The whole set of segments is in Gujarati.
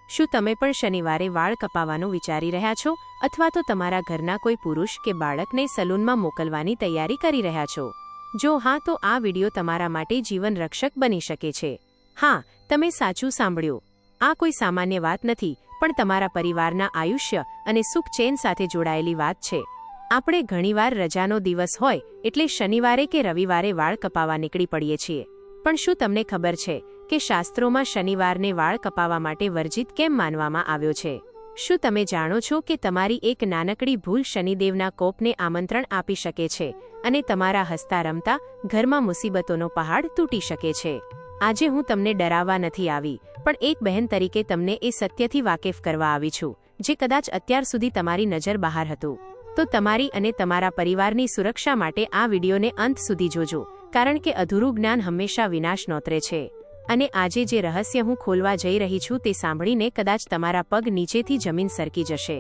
શું તમે પણ શનિવારે વાળ કપાવવાનું વિચારી રહ્યા છો અથવા તો તમારા ઘરના કોઈ પુરુષ કે બાળકને સલૂનમાં મોકલવાની તૈયારી કરી રહ્યા છો? જો હા, તો આ વિડિયો તમારા માટે જીવન રક્ષક બની શકે છે. હા, તમે સાચું સાંભળ્યું. આ કોઈ સામાન્ય વાત નથી, પણ તમારા પરિવારના આયુષ્ય અને સુખ ચેન સાથે જોડાયેલી વાત છે. આપણે ઘણીવાર રજાનો દિવસ હોય એટલે શનિવારે કે રવિવારે વાળ કપાવવા નીકળી પડીએ છીએ. પણ શું તમને ખબર છે કે શાસ્ત્રોમાં શનિવારને વાળ કપાવવા માટે વર્જિત કેમ માનવામાં આવ્યો છે? શું તમે જાણો છો કે તમારી એક નાનકડી ભૂલ શનિદેવના કોપને આમંત્રણ આપી શકે છે અને તમારા હસતા રમતા ઘરમાં મુસીબતોનો પહાડ તૂટી શકે છે? આજે હું તમને ડરાવવા નથી આવી, પણ એક બહેન તરીકે તમને એ સત્યથી વાકેફ કરવા આવી છું, જે કદાચ અત્યાર સુધી તમારી નજર બહાર હતું. તો તમારી અને તમારા પરિવારની સુરક્ષા માટે આ વિડીયોને અંત સુધી જોજો, કારણ કે અધૂરું જ્ઞાન હંમેશા વિનાશ નોતરે છે. અને આજે જે રહસ્ય હું ખોલવા જઈ રહી છું તે સાંભળીને કદાચ તમારા પગ નીચેથી જમીન સરકી જશે.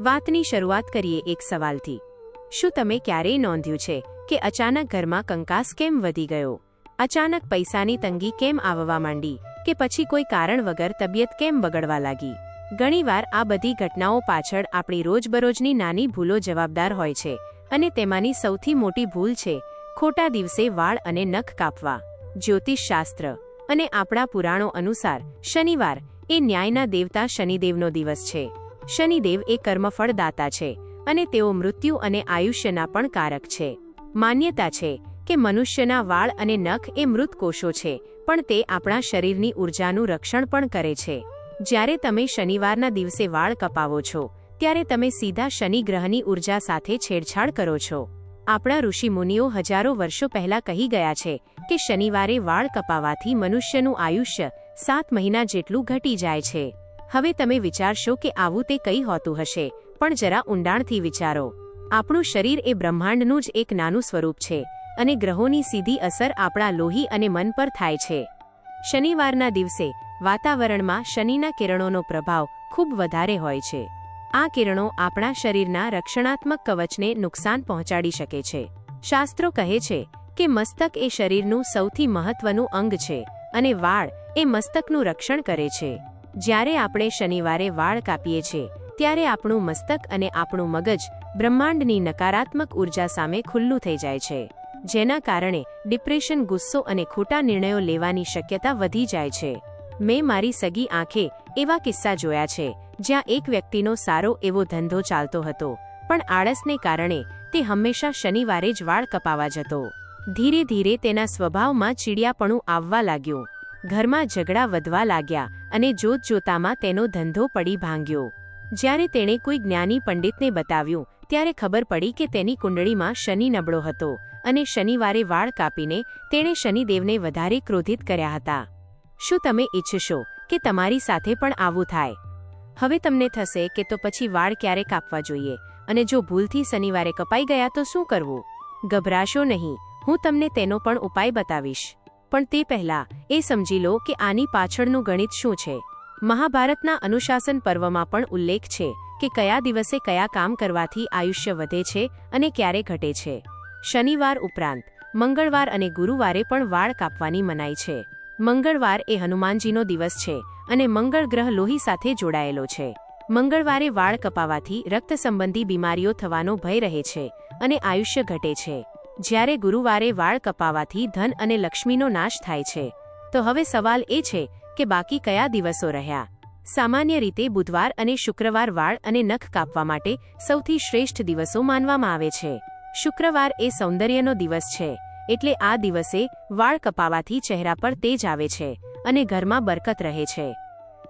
વાતની શરૂઆત કરીએ એક સવાલથી. શું તમે ક્યારેય નોંધ્યું છે કે અચાનક ઘરમાં કંકાસ કેમ વધી ગયો? અચાનક પૈસાની તંગી કેમ આવવા માંડી? કે પછી કોઈ કારણ વગર તબિયત કેમ બગડવા લાગી? ઘણીવાર આ બધી ઘટનાઓ પાછળ આપણી રોજબરોજની નાની ભૂલો જવાબદાર હોય છે, અને તેમાંની સૌથી મોટી ભૂલ છે ખોટા દિવસે વાળ અને નખ કાપવા. જ્યોતિષશાસ્ત્ર અને આપણા પુરાણો અનુસાર શનિવાર એ ન્યાયના દેવતા શનિદેવનો દિવસ છે. શનિદેવ એ કર્મફળદાતા છે અને તેઓ મૃત્યુ અને આયુષ્યના પણ કારક છે. માન્યતા છે કે મનુષ્યના વાળ અને નખ એ મૃત કોષો છે, પણ તે આપણા શરીરની ઊર્જાનું રક્ષણ પણ કરે છે. જ્યારે તમે શનિવારના દિવસે વાળ કપાવો છો ત્યારે તમે સીધા શનિ ગ્રહની ઊર્જા સાથે છેડછાડ કરો છો. આપણા ઋષિમુનિઓ હજારો વર્ષો પહેલા કહી ગયા છે કે શનિવારે વાળ કપાવવાથી મનુષ્યનું આયુષ્ય 7 મહિના જેટલું ઘટી જાય છે. હવે તમે વિચારશો કે આવું તે કઈ હોતું હશે, પણ જરા ઊંડાણથી વિચારો. આપણું શરીર એ બ્રહ્માંડનું જ એક નાનું સ્વરૂપ છે, અને ગ્રહોની સીધી અસર આપણા લોહી અને મન પર થાય છે. શનિવારના દિવસે વાતાવરણમાં શનિના કિરણોનો પ્રભાવ ખૂબ વધારે હોય છે. આ કિરણો આપણા શરીરના રક્ષણાત્મક કવચને નુકસાન પહોંચાડી શકે છે. શાસ્ત્રો કહે છે કે મસ્તક એ શરીરનું સૌથી મહત્વનું અંગ છે, અને વાળ એ મસ્તકનું રક્ષણ કરે છે. જ્યારે આપણે શનિવારે વાળ કાપીએ છીએ ત્યારે આપણું મસ્તક અને આપણું મગજ બ્રહ્માંડની નકારાત્મક ઊર્જા સામે ખુલ્લું થઈ જાય છે, જેના કારણે ડિપ્રેશન, ગુસ્સો અને ખોટા નિર્ણયો લેવાની શક્યતા વધી જાય છે. મેં મારી સગી આંખે એવા કિસ્સા જોયા છે જ્યાં એક વ્યક્તિનો સારો એવો ધંધો ચાલતો હતો, પણ આળસને કારણે તે હંમેશા શનિવારે જ વાળ કપાવા જતો. ધીરે ધીરે તેના સ્વભાવમાં ચીડિયાપણું આવવા લાગ્યું, ઘરમાં ઝઘડા વધવા લાગ્યા અને જોતજોતામાં તેનો ધંધો પડી ભાંગ્યો. જ્યારે તેણે કોઈ જ્ઞાની પંડિતને બતાવ્યું ત્યારે ખબર પડી કે તેની કુંડળીમાં શનિ નબળો હતો, અને શનિવારે વાળ કાપીને તેણે શનિદેવને વધારે ક્રોધિત કર્યા હતા. શું તમે ઈચ્છશો કે તમારી સાથે પણ આવું થાય? હવે તમને થશે કે તો પછી વાળ ક્યારે કાપવા જોઈએ, અને જો ભૂલથી શનિવારે કપાઈ ગયા તો શું કરવું? ગભરાશો નહીં, હું તમને તેનો પણ ઉપાય બતાવીશ. પણ તે પહેલા એ સમજી લો કે આની પાછળનું ગણિત શું છે. મહાભારતના અનુશાસન પર્વમાં પણ ઉલ્લેખ છે કે કયા દિવસે કયા કામ કરવાથી આયુષ્ય વધે છે અને ક્યારે ઘટે છે. શનિવાર ઉપરાંત મંગળવાર અને ગુરુવારે પણ વાળ કાપવાની મનાઈ છે. મંગળવાર એ હનુમાનજીનો દિવસ છે, અને મંગળ ગ્રહ લોહી સાથે જોડાયેલો છે. મંગળવારે વાળ કપાવવાથી રક્ત સંબંધી બીમારીઓ થવાનો ભય રહે છે અને આયુષ્ય ઘટે છે, જ્યારે ગુરુવારે વાળ કપાવવાથી ધન અને લક્ષ્મીનો નાશ થાય છે. તો હવે સવાલ એ છે કે બાકી કયા દિવસો રહ્યા? સામાન્ય રીતે બુધવાર અને શુક્રવાર વાળ અને નખ કાપવા માટે સૌથી શ્રેષ્ઠ દિવસો માનવામાં આવે છે. શુક્રવાર એ સૌંદર્યનો દિવસ છે, એટલે આ દિવસે વાળ કપાવવાથી ચહેરા પર તેજ આવે છે અને ઘરમાં બરકત રહે છે.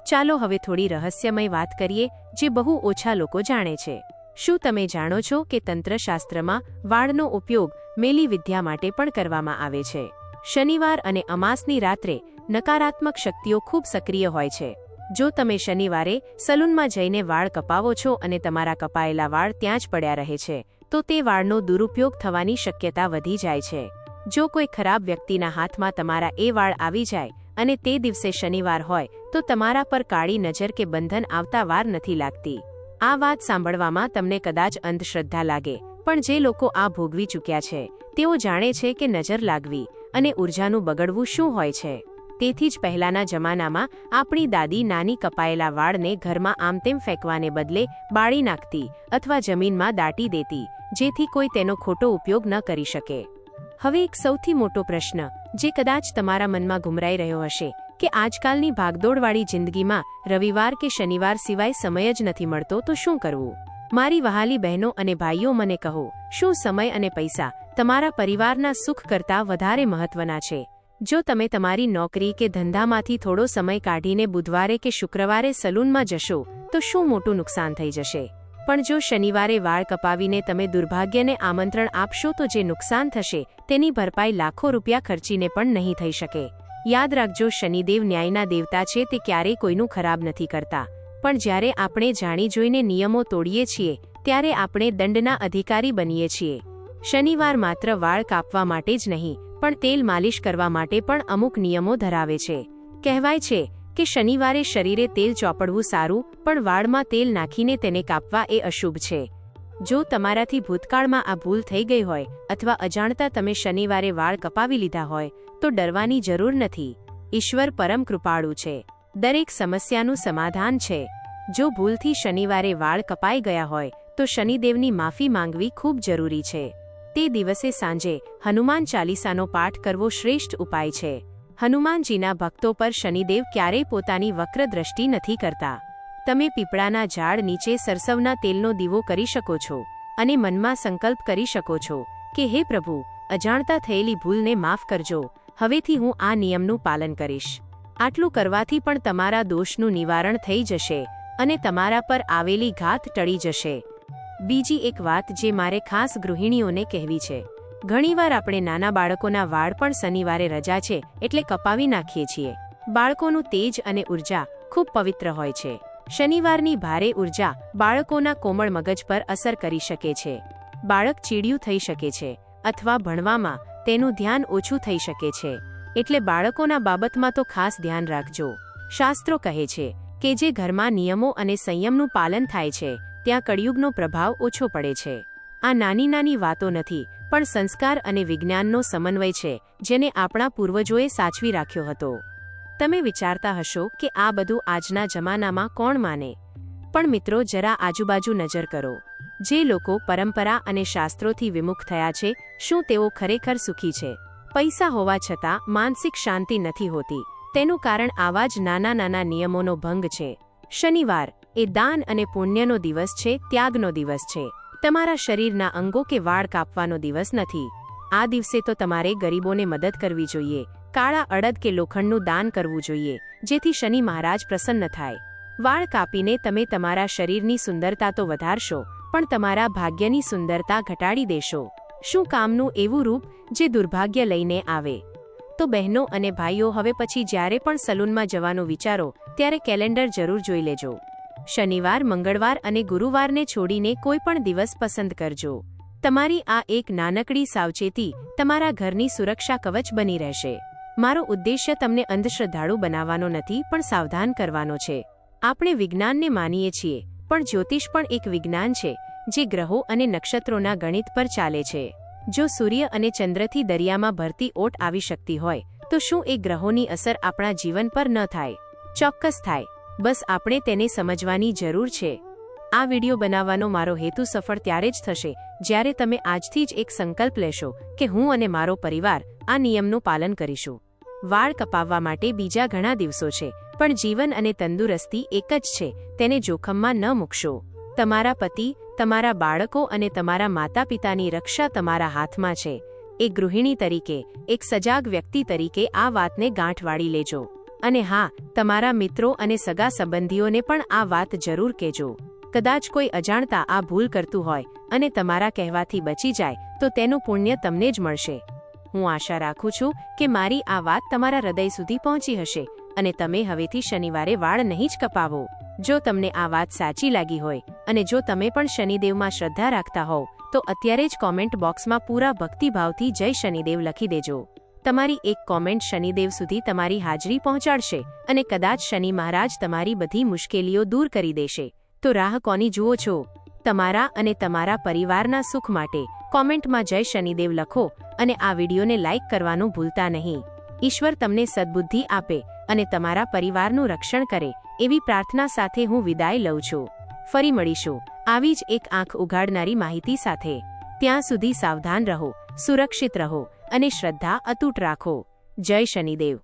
ચાલો હવે થોડી રહસ્યમય વાત કરીએ જે બહુ ઓછા લોકો જાણે છે. શું તમે જાણો છો કે તંત્રશાસ્ત્રમાં વાળનો ઉપયોગ મેલી વિદ્યા માટે પણ કરવામાં આવે છે? શનિવાર અને અમાસની રાત્રે નકારાત્મક શક્તિઓ ખૂબ સક્રિય હોય છે. જો તમે શનિવારે સલૂનમાં જઈને વાળ કપાવો છો અને તમારા કપાયેલા વાળ ત્યાં જ પડ્યા રહે છે, તો તે વાળનો દુરુપયોગ થવાની શક્યતા વધી જાય છે. જો કોઈ ખરાબ વ્યક્તિના હાથમાં તમારા એ વાળ આવી જાય અને તે દિવસે શનિવાર હોય તો તમારા પર કાળી નજર કે બંધન આવતા વાર નથી લાગતી. આ વાત સાંભળવામાં તમને કદાચ અંધશ્રદ્ધા લાગે, પણ જે લોકો આ ભોગવી ચૂક્યા છે તેઓ જાણે છે કે નજર લાગવી અને ઊર્જાનું બગડવું શું હોય છે. તેથી જ પહેલાના જમાનામાં આપણી દાદી નાની કપાયેલા વાળને ઘરમાં આમતેમ ફેંકવાને બદલે બાળી નાખતી અથવા જમીનમાં દાટી દેતી, જેથી કોઈ તેનો ખોટો ઉપયોગ ન કરી શકે. હવે એક સૌથી મોટો પ્રશ્ન જે કદાચ તમારા મનમાં ઘુમરાઈ રહ્યો હશે કે આજકાલની ભાગદોડવાળી જિંદગીમાં રવિવાર કે શનિવાર સિવાય સમય જ નથી મળતો, તો શું કરવું? મારી વહાલી બહેનો અને ભાઈઓ, મને કહો, શું સમય અને પૈસા તમારા પરિવારના સુખ કરતાં વધારે મહત્વના છે? જો તમે તમારી નોકરી કે ધંધામાંથી થોડો સમય કાઢીને બુધવારે કે શુક્રવારે સલૂનમાં જશો તો શું મોટું નુકસાન થઈ જશે? પણ જો શનિવારે વાળ કપાવીને તમે દુર્ભાગ્યને આમંત્રણ આપશો તો જે નુકસાન થશે તેની ભરપાઈ લાખો રૂપિયા ખર્ચીને પણ નહીં થઈ શકે. યાદ રાખજો, શનિદેવ ન્યાયના દેવતા છે, તે ક્યારેય કોઈનું ખરાબ નથી કરતા. પણ જ્યારે આપણે જાણી જોઈને નિયમો તોડીએ છીએ ત્યારે આપણે દંડના અધિકારી બનીએ છીએ. શનિવાર માત્ર વાળ કાપવા માટે જ નહીં પણ તેલ માલિશ કરવા માટે પણ અમુક નિયમો ધરાવે છે. કહેવાય છે કે શનિવારે શરીરે તેલ ચોપડવું સારું, પણ વાળમાં તેલ નાખીને તેને કાપવા એ અશુભ છે. જો તમારાથી ભૂતકાળમાં આ ભૂલ થઈ ગઈ હોય અથવા અજાણતા તમે શનિવારે વાળ કપાવી લીધા હોય તો ડરવાની જરૂર નથી. ઈશ્વર પરમ કૃપાળુ છે, દરેક સમસ્યાનું સમાધાન છે. જો ભૂલથી શનિવારે વાળ કપાઈ ગયા હોય તો શનિદેવની માફી માંગવી ખૂબ જરૂરી છે. તે દિવસે સાંજે હનુમાન ચાલીસાનો પાઠ કરવો શ્રેષ્ઠ ઉપાય છે. હનુમાનજીના ભક્તો પર શનિદેવ ક્યારેય પોતાની વક્ર દ્રષ્ટિ નથી કરતા. તમે પીપળાના ઝાડ નીચે સરસવના તેલનો દીવો કરી શકો છો અને મનમાં સંકલ્પ કરી શકો છો કે હે પ્રભુ, અજાણતા થયેલી ભૂલને માફ કરજો. હવેથી હું આ નિયમનું પાલન કરીશ. આટલું કરવાથી પણ તમારા દોષનું નિવારણ થઈ જશે અને તમારા પર આવેલી ઘાત ટળી જશે. બીજી એક વાત જે મારે ખાસ ગૃહિણીઓને કહેવી છે, ઘણીવાર આપણે નાના બાળકોના વાળ પણ શનિવારે રજા છે એટલે કપાવી નાખીએ છીએ. બાળકોનું તેજ અને ઉર્જા ખૂબ પવિત્ર હોય છે. શનિવારની ભારે ઉર્જા બાળકોના કોમળ મગજ પર અસર કરી શકે છે. બાળક ચીડિયું થઈ શકે છે અથવા ભણવામાં તેનું ધ્યાન ઓછું થઈ શકે છે. એટલે બાળકોના બાબતમાં તો ખાસ ધ્યાન રાખજો. શાસ્ત્રો કહે છે કે જે ઘરમાં નિયમો અને સંયમનું પાલન થાય છે ત્યાં કળિયુગનો પ્રભાવ ઓછો પડે છે. આ નાની નાની વાતો નથી પણ સંસ્કાર અને વિજ્ઞાનનો સમન્વય છે જેને આપણા પૂર્વજોએ સાચવી રાખ્યો હતો. તમે વિચારતા હશો કે આ બધું આજના જમાનામાં કોણ માને? પણ મિત્રો, જરા આજુબાજુ નજર કરો. જે લોકો પરંપરા અને શાસ્ત્રોથી વિમુખ થયા છે, શું તેઓ ખરેખર સુખી છે? પૈસા હોવા છતાં માનસિક શાંતિ નથી હોતી. તેનું કારણ આવા જ નાના નાના નિયમોનો ભંગ છે. શનિવાર એ દાન અને પુણ્યનો દિવસ છે, ત્યાગનો દિવસ છે. તમારા શરીરના અંગો કે વાળ કાપવાનો દિવસ નથી. આ દિવસે તો તમારે ગરીબોને મદદ કરવી જોઈએ, કાળા અડદ કે લોખંડનું દાન કરવું જોઈએ, જેથી શનિ મહારાજ પ્રસન્ન થાય. વાળ કાપીને તમે તમારા શરીરની સુંદરતા તો વધારશો પણ તમારા ભાગ્યની સુંદરતા ઘટાડી દેશો. શું કામનું એવું રૂપ જે દુર્ભાગ્ય લઈને આવે? તો બહેનો અને ભાઈઓ, હવે પછી જ્યારે પણ સલૂનમાં જવાનું વિચારો ત્યારે કેલેન્ડર જરૂર જોઈ લેજો. શનિવાર, મંગળવાર અને ગુરુવારને છોડીને કોઈ પણ દિવસ પસંદ કરજો. તમારી આ એક નાનકડી સાવચેતી તમારા ઘરની સુરક્ષા કવચ બની રહેશે. મારો ઉદ્દેશ્ય તમને અંધશ્રદ્ધાળુ બનાવવાનો નથી પણ સાવધાન કરવાનો છે. આપણે વિજ્ઞાનને માનીએ છીએ પણ જ્યોતિષ પણ એક વિજ્ઞાન છે જે ગ્રહો અને નક્ષત્રોના ગણિત પર ચાલે છે. જો સૂર્ય અને ચંદ્રથી દરિયામાં ભરતી ઓટ આવી શકતી હોય તો શું એ ગ્રહોની અસર આપણા જીવન પર ન થાય? ચોક્કસ થાય. બસ આપણે તેને સમજવાની જરૂર છે. આ વિડિયો બનાવવાનો મારો હેતુ સફળ ત્યારે જ થશે જ્યારે તમે આજથી જ એક સંકલ્પ લેશો કે હું અને મારો પરિવાર આ નિયમનું પાલન કરીશું. વાળ કપાવવા માટે બીજા ઘણા દિવસો છે પણ જીવન અને તંદુરસ્તી એક જ છે, તેને જોખમમાં ન મૂકશો. તમારા પતિ, તમારા બાળકો અને તમારા માતા પિતાની રક્ષા તમારા હાથમાં છે. એક ગૃહિણી તરીકે, એક સજાગ વ્યક્તિ તરીકે આ વાતને ગાંઠ વાળી લેજો. અને હા, તમારા મિત્રો અને સગા સંબંધીઓને પણ આ વાત જરૂર કહેજો. કદાચ કોઈ અજાણતા આ ભૂલ કરતું હોય અને તમારા કહેવાથી બચી જાય તો તેનું પુણ્ય તમને જ મળશે. હું આશા રાખું છું કે મારી આ વાત તમારા હૃદય સુધી પહોંચી હશે અને તમે હવેથી શનિવારે વાળ નહીં જ કપાવો. જો તમને આ વાત સાચી લાગી હોય અને જો તમે પણ શનિદેવમાં શ્રદ્ધા રાખતા હોવ તો અત્યારે જ કોમેન્ટ બોક્સમાં પૂરા ભક્તિભાવથી જય શનિદેવ લખી દેજો. તમારી એક કોમેન્ટ શનિદેવ સુધી તમારી હાજરી પહોંચાડશે અને કદાચ શનિ મહારાજ તમારી બધી મુશ્કેલીઓ દૂર કરી દેશે. તો રાહ કોની જુઓ છો? તમારા અને તમારા પરિવારના સુખ માટે કોમેન્ટમાં જય શનિદેવ લખો અને આ વિડીયોને લાઇક કરવાનું ભૂલતા નહીં. ઈશ્વર તમને સદ્બુદ્ધિ આપે અને તમારા પરિવારનું રક્ષણ કરે એવી પ્રાર્થના સાથે હું વિદાય લઉં છું. ફરી મળીશું આવી જ એક આંખ ઉઘાડનારી માહિતી સાથે. ત્યાં સુધી સાવધાન રહો, સુરક્ષિત રહો અને શ્રદ્ધા અતૂટ રાખો. જય શનિદેવ.